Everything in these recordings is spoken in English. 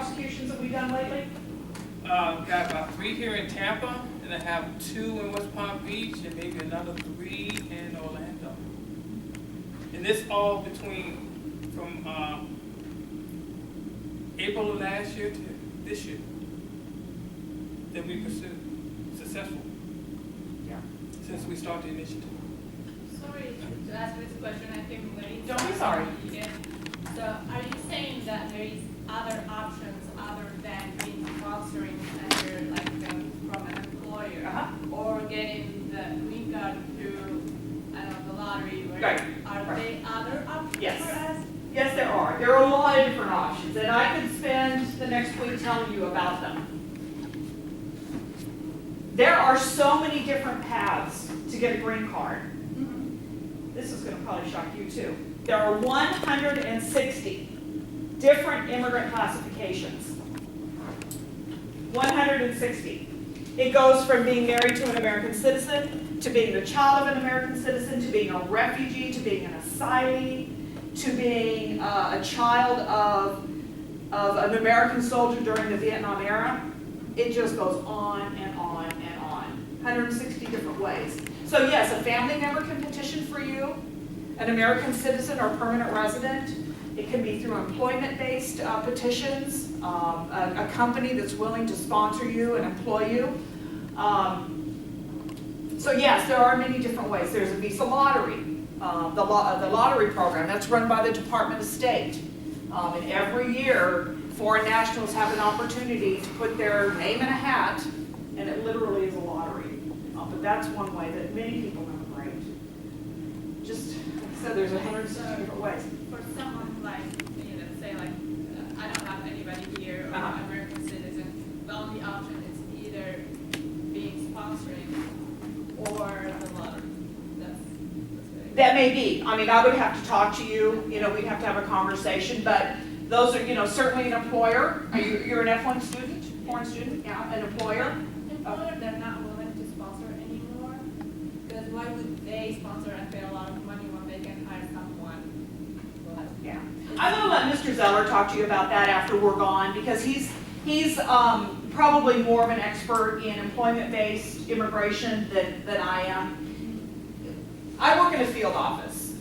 prosecutions have we done lately? Got about 3 here in Tampa, and I have 2 in West Palm Beach, and maybe another 3 in Orlando. And this all between from April of last year to this year that we pursued successful. Yeah. Since we started the initiative. Sorry to ask this question, I came late. Don't be sorry. Yeah. So are you saying that there is other options other than being sponsoring under from an employer or getting the green card through the lottery? Right. Are there other options Yes. for us? Yes, there are. There are a lot of different options, and I could spend the next week telling you about them. There are so many different paths to get a green card. This is going to probably shock you too. There are 160 different immigrant classifications. 160. It goes from being married to an American citizen, to being the child of an American citizen, to being a refugee, to being an asylee, to being a child of an American soldier during the Vietnam era. It just goes on and on and on. 160 different ways. So yes, a family member can petition for you, an American citizen or permanent resident. It can be through employment-based petitions, a company that's willing to sponsor you and employ you. So yes, there are many different ways. There's a visa lottery, the lottery program that's run by the Department of State. And every year, foreign nationals have an opportunity to put their name in a hat, and it literally is a lottery. But that's one way that many people immigrate. Just like I said, there's 160 different ways. For someone say I don't have anybody here or I'm an American citizen, the only option is either being sponsored or the lottery. That's That may be. I mean, I would have to talk to you. We'd have to have a conversation. But those are, certainly an employer. You're an F1 student, foreign student, yeah, an employer. Employer, they're not willing to sponsor anymore. Because why would they sponsor and pay a lot of money when they can hire someone? Yeah. I'm going to let Mr. Zeller talk to you about that after we're gone, because he's probably more of an expert in employment-based immigration than I am. I work in a field office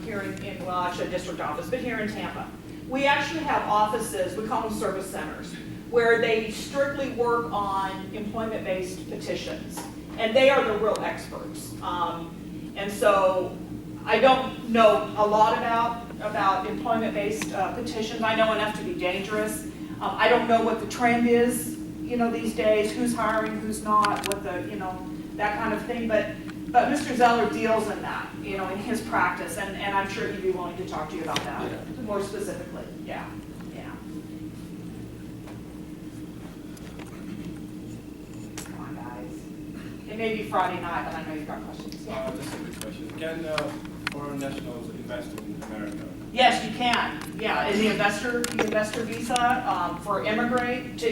here actually a district office, but here in Tampa. We actually have offices, we call them service centers, where they strictly work on employment-based petitions. And they are the real experts. And so I don't know a lot about employment-based petitions. I know enough to be dangerous. I don't know what the trend is, these days, who's hiring, who's not, what the, that kind of thing. But Mr. Zeller deals in that, in his practice, and I'm sure he'd be willing to talk to you about that more specifically. Yeah. Come on, guys. It may be Friday night, but I know you've got questions. Just a quick question. Can foreign nationals invest in America? Yes, you can. Yeah, in the investor visa for immigrate,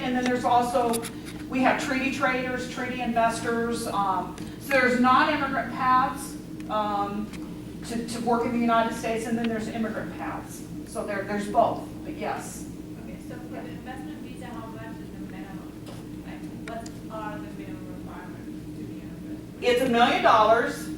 and then there's also, we have treaty traders, treaty investors. So there's non-immigrant paths to work in the United States, and then there's immigrant paths. So there's both, but yes. Okay, so for the investment visa, how much is the minimum? What are the minimum requirements to be an It's $1 million,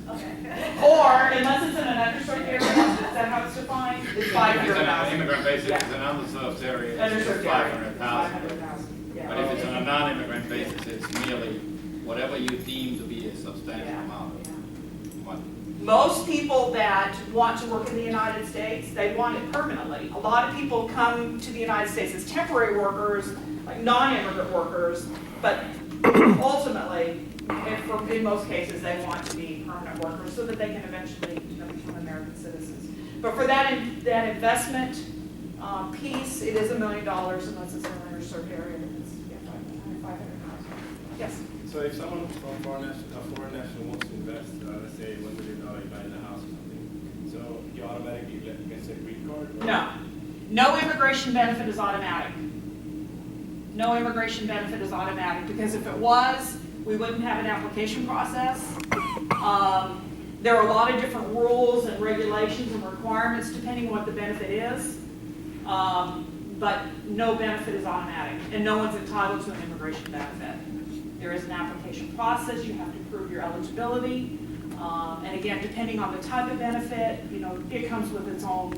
Okay. or unless it's in an underserved area, is that how it's defined? It's It's $500,000. on an immigrant basis, Yeah. it's an underserved area, it's Underserved area. 500,000. Yeah. But if it's on a non-immigrant basis, it's merely whatever you deem to be a substantial Yeah. amount of money. Most people that want to work in the United States, they want it permanently. A lot of people come to the United States as temporary workers, like non-immigrant workers, but ultimately, in most cases, they want to be permanent workers so that they can eventually become American citizens. But for that investment piece, it is $1 million unless it's in an underserved area. It's $500,000. Yes. So if someone from a foreign national wants to invest, let's say $1 million buying a house or something, so he automatically gets a green card? Or? No. No immigration benefit is automatic. No immigration benefit is automatic, because if it was, we wouldn't have an application process. There are a lot of different rules and regulations and requirements depending on what the benefit is. but no benefit is automatic, and no one's entitled to an immigration benefit. There is an application process, you have to prove your eligibility, and again, depending on the type of benefit, you know, it comes with its own